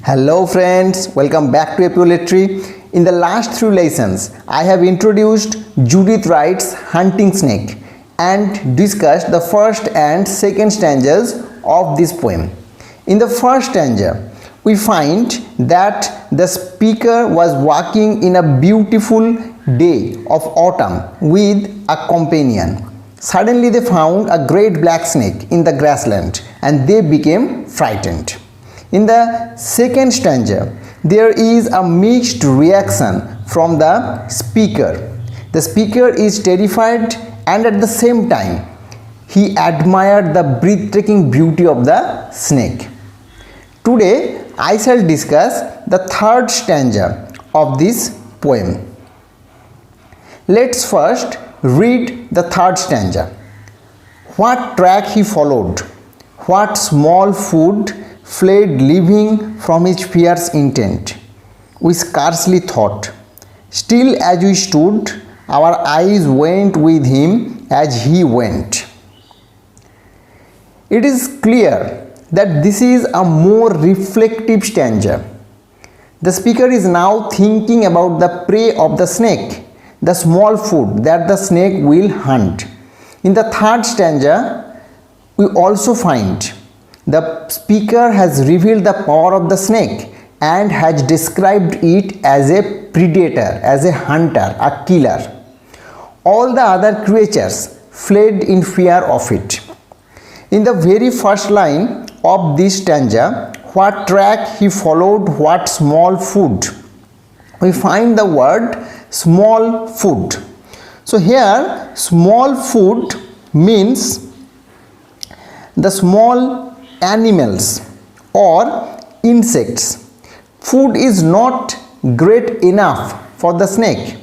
Hello friends, welcome back to Epeolatry. In the last 3 lessons, I have introduced Judith Wright's HuntingSnake and discussed the first and second stanzas of this poem. In the first stanza, we find that the speaker was walking in a beautiful day of autumn with a companion. Suddenly they found a great black snake in the grassland and they became frightened. In the second stanza, there is a mixed reaction from the speaker. The speaker is terrified and at the same time, he admired the breathtaking beauty of the snake. Today, I shall discuss the third stanza of this poem. Let's first read the third stanza. What track he followed, what small food fled leaving from his fierce intent. We scarcely thought. Still as we stood, our eyes went with him as he went. It is clear that this is a more reflective stanza. The speaker is now thinking about the prey of the snake, the small food that the snake will hunt. In the third stanza, we also find the speaker has revealed the power of the snake and has described it as a predator, as a hunter, a killer. All the other creatures fled in fear of it. In the very first line of this stanza, what track he followed, what small food, we find the word small food. So here small food means the small animals or insects. Food is not great enough for the snake.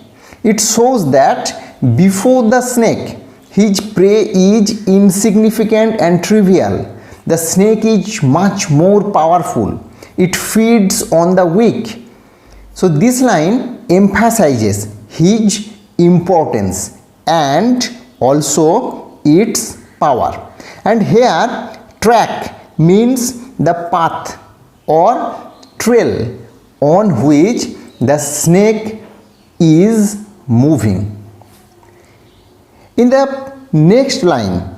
It shows that before the snake, his prey is insignificant and trivial. The snake is much more powerful. It feeds on the weak. So this line emphasizes his importance and also its power. And here track means the path or trail on which the snake is moving. In the next line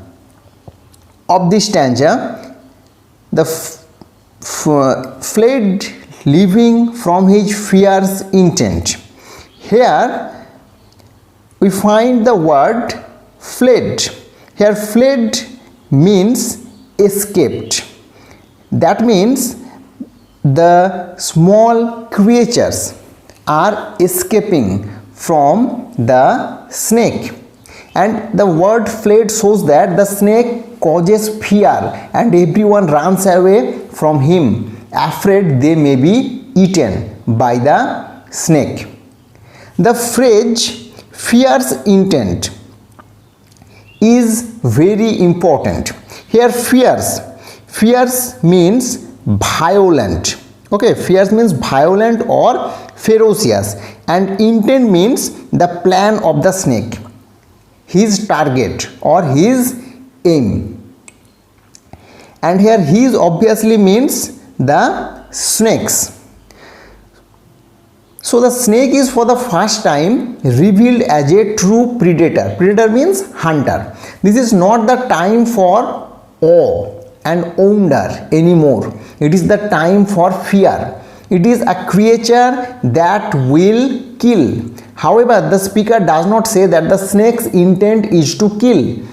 of this stanza, the fled leaving from his fierce intent. Here we find the word fled. Here fled means escaped. That means the small creatures are escaping from the snake, and the word fled shows that the snake causes fear and everyone runs away from him, afraid they may be eaten by the snake. The phrase fierce intent is very important. Here fierce means violent. Okay, fierce means violent or ferocious, and intent means the plan of the snake, his target or his aim. And here his obviously means the snakes. So the snake is for the first time revealed as a true predator. Predator means hunter. This is not the time for awe and wonder anymore. It is the time for fear. It is a creature that will kill. However, the speaker does not say that the snake's intent is to kill.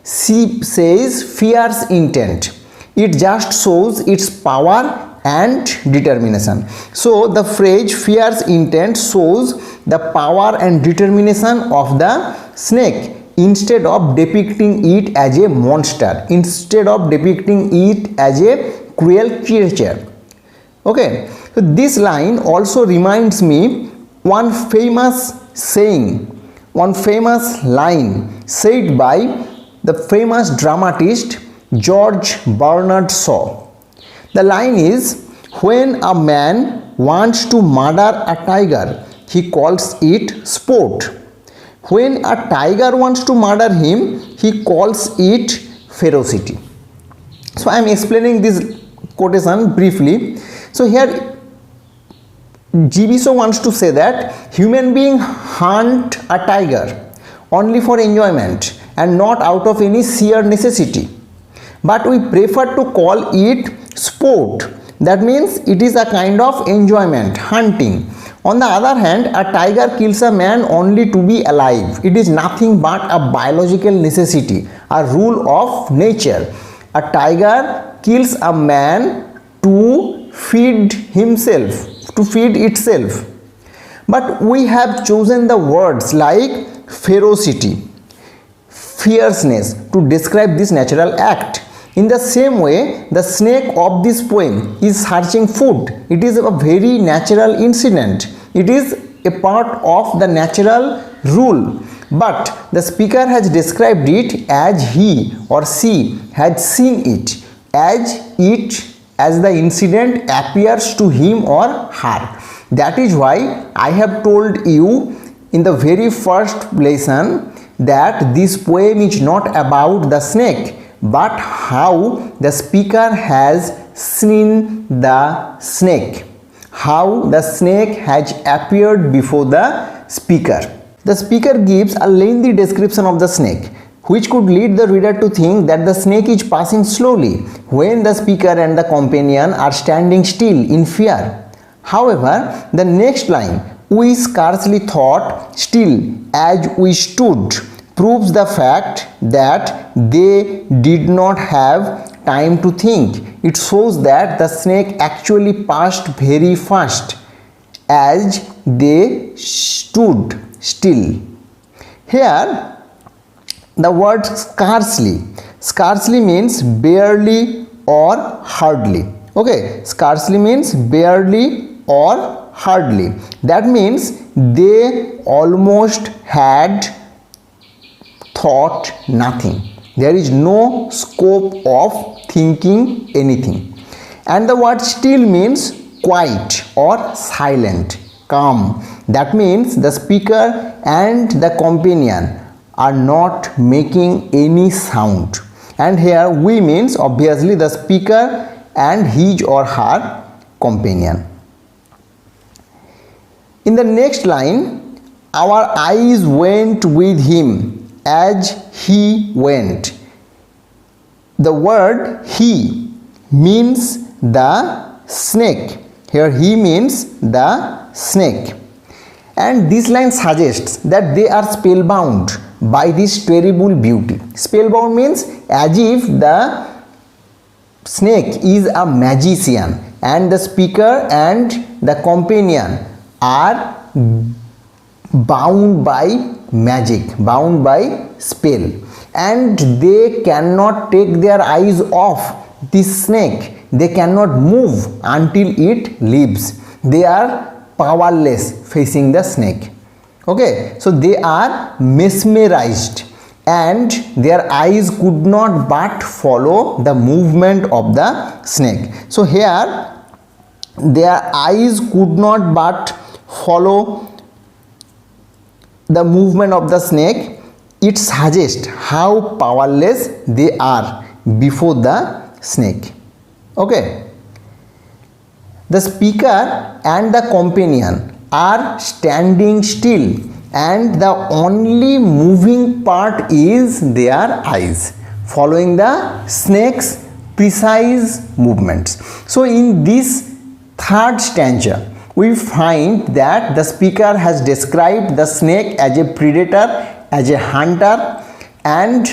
She says fierce intent. It just shows its power and determination. So the phrase fierce intent shows the power and determination of the snake instead of depicting it as a monster, instead of depicting it as a cruel creature. Okay, so this line also reminds me one famous saying, one famous line said by the famous dramatist George Bernard Shaw. The line is, when a man wants to murder a tiger, he calls it sport. When a tiger wants to murder him, he calls it ferocity. So I am explaining this quotation briefly. So here Jibiso wants to say that human beings hunt a tiger only for enjoyment and not out of any sheer necessity. But we prefer to call it sport. That means it is a kind of enjoyment, hunting. On the other hand, a tiger kills a man only to be alive. It is nothing but a biological necessity, a rule of nature. A tiger kills a man to feed himself, to feed itself. But we have chosen the words like ferocity, fierceness to describe this natural act. In the same way, the snake of this poem is searching food. It is a very natural incident. It is a part of the natural rule. But the speaker has described it as he or she had seen it, as the incident appears to him or her. That is why I have told you in the very first lesson that this poem is not about the snake, but how the speaker has seen the snake, how the snake has appeared before the speaker. The speaker gives a lengthy description of the snake, which could lead the reader to think that the snake is passing slowly when the speaker and the companion are standing still in fear. However, the next line, "we scarcely thought still as we stood," proves the fact that they did not have time to think. It shows that the snake actually passed very fast as they stood still. Here, the word scarcely means barely or hardly. Okay, scarcely means barely or hardly. That means they almost had thought nothing. There is no scope of thinking anything. And the word still means quiet or silent, calm. That means the speaker and the companion are not making any sound. And here we means obviously the speaker and his or her companion. In the next line, our eyes went with him as he went. The word he means the snake. Here he means the snake. And this line suggests that they are spellbound by this terrible beauty. Spellbound means as if the snake is a magician and the speaker and the companion are bound by magic, bound by spell, and they cannot take their eyes off this snake. They cannot move until it leaves. They are powerless facing the snake. Okay, so they are mesmerized and their eyes could not but follow the movement of the snake. So here their eyes could not but follow the movement of the snake. It suggests how powerless they are before the snake. Okay, the speaker and the companion are standing still and the only moving part is their eyes, following the snake's precise movements. So in this third stanza, we find that the speaker has described the snake as a predator, as a hunter, and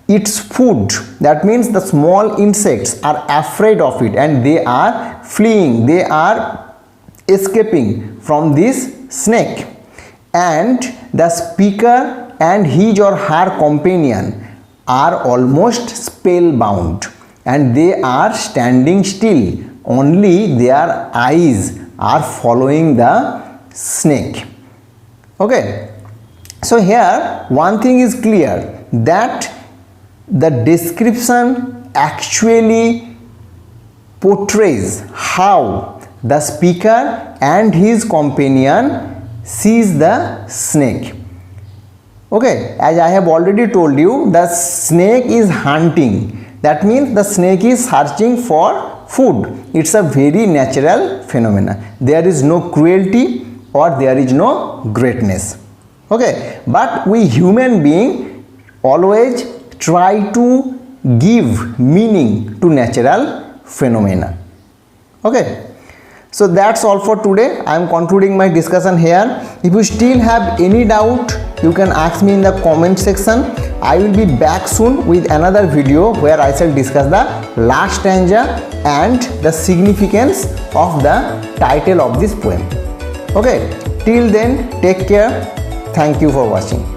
its food. That means the small insects are afraid of it and they are fleeing, they are escaping from this snake. And the speaker and his or her companion are almost spellbound and they are standing still. Only their eyes are following the snake. Okay, so here one thing is clear, that the description actually portrays how the speaker and his companion sees the snake. Okay, as I have already told you, the snake is hunting. That means the snake is searching for food. It's a very natural phenomena. There is no cruelty or there is no greatness. Okay, but we human being always try to give meaning to natural phenomena. Okay, so that's all for today. I am concluding my discussion here. If you still have any doubt, you can ask me in the comment section. I will be back soon with another video where I shall discuss the last stanza and the significance of the title of this poem. Okay, till then, take care. Thank you for watching.